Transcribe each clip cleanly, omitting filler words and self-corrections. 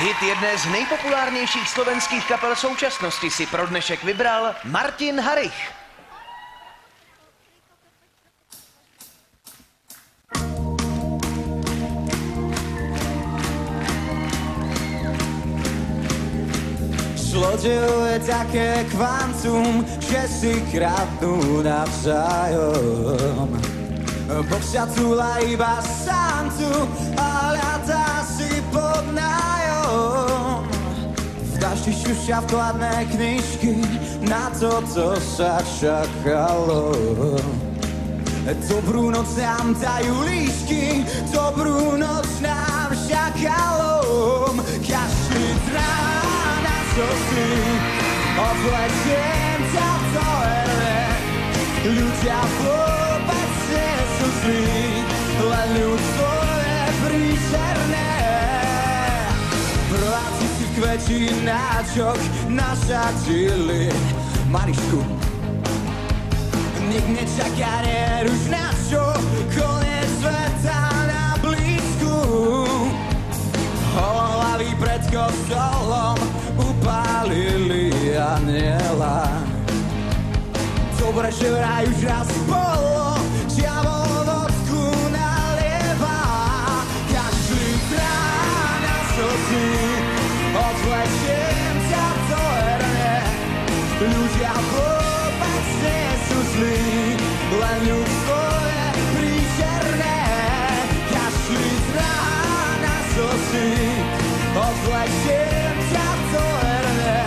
Hit jedné z nejpopulárnějších slovenských kapel současnosti si pro dnešek vybral Martin Harich. Zlodejov je také kvantum, že si kradnú navzájom. Boh sa túla iba sám tu a hľadá si pod nájom. V daždi šušia vkladné knižky, na toto sa čakalo. Dobrú noc nám dajú líšky, dobrú noc nám šakalom. Kašli trána, čo si odletiem ťa do ere. Ľudia vôbec nie sú zlí, len ľudstvo je príšerné. Prváci si kvetináčok nasadili Marišku. Nik nečaká, nie už na čo, koniec sveta na blízku. Holohlaví pred kostolom upálili aniela. Dobre, že vraj už raz bolo, diabol vodku nalieva. Kašli trána slzy, odletiem ťa do erne. Ľudia vôbec nie sú zlí, len ľudstvo je príšerné. Kašli trána slzy, odletiem ťa do erne.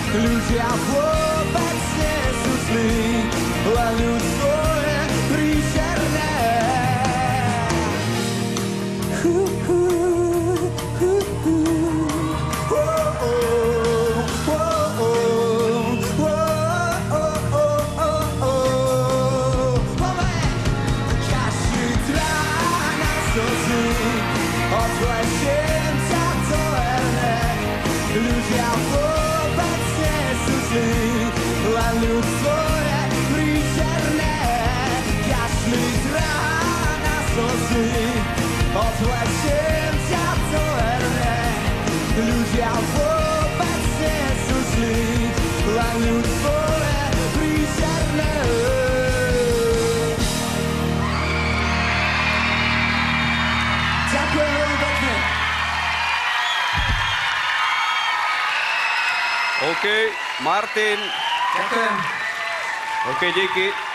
Ľudia vôbec nie sú zlí, len ľudstvo je príšerné. Kašli trána slzy, odletiem ťa do erne. Ľudia vôbec nie sú zlí, len ľudstvo je príšerné. Kašli trána slzy, odletiem ťa do erne. Ľudia vôbec nie sú zlí, len ľudstvo je príšerné. Ďakujem veľmi pekne. OK, Martin. Ďakujem. OK, díky.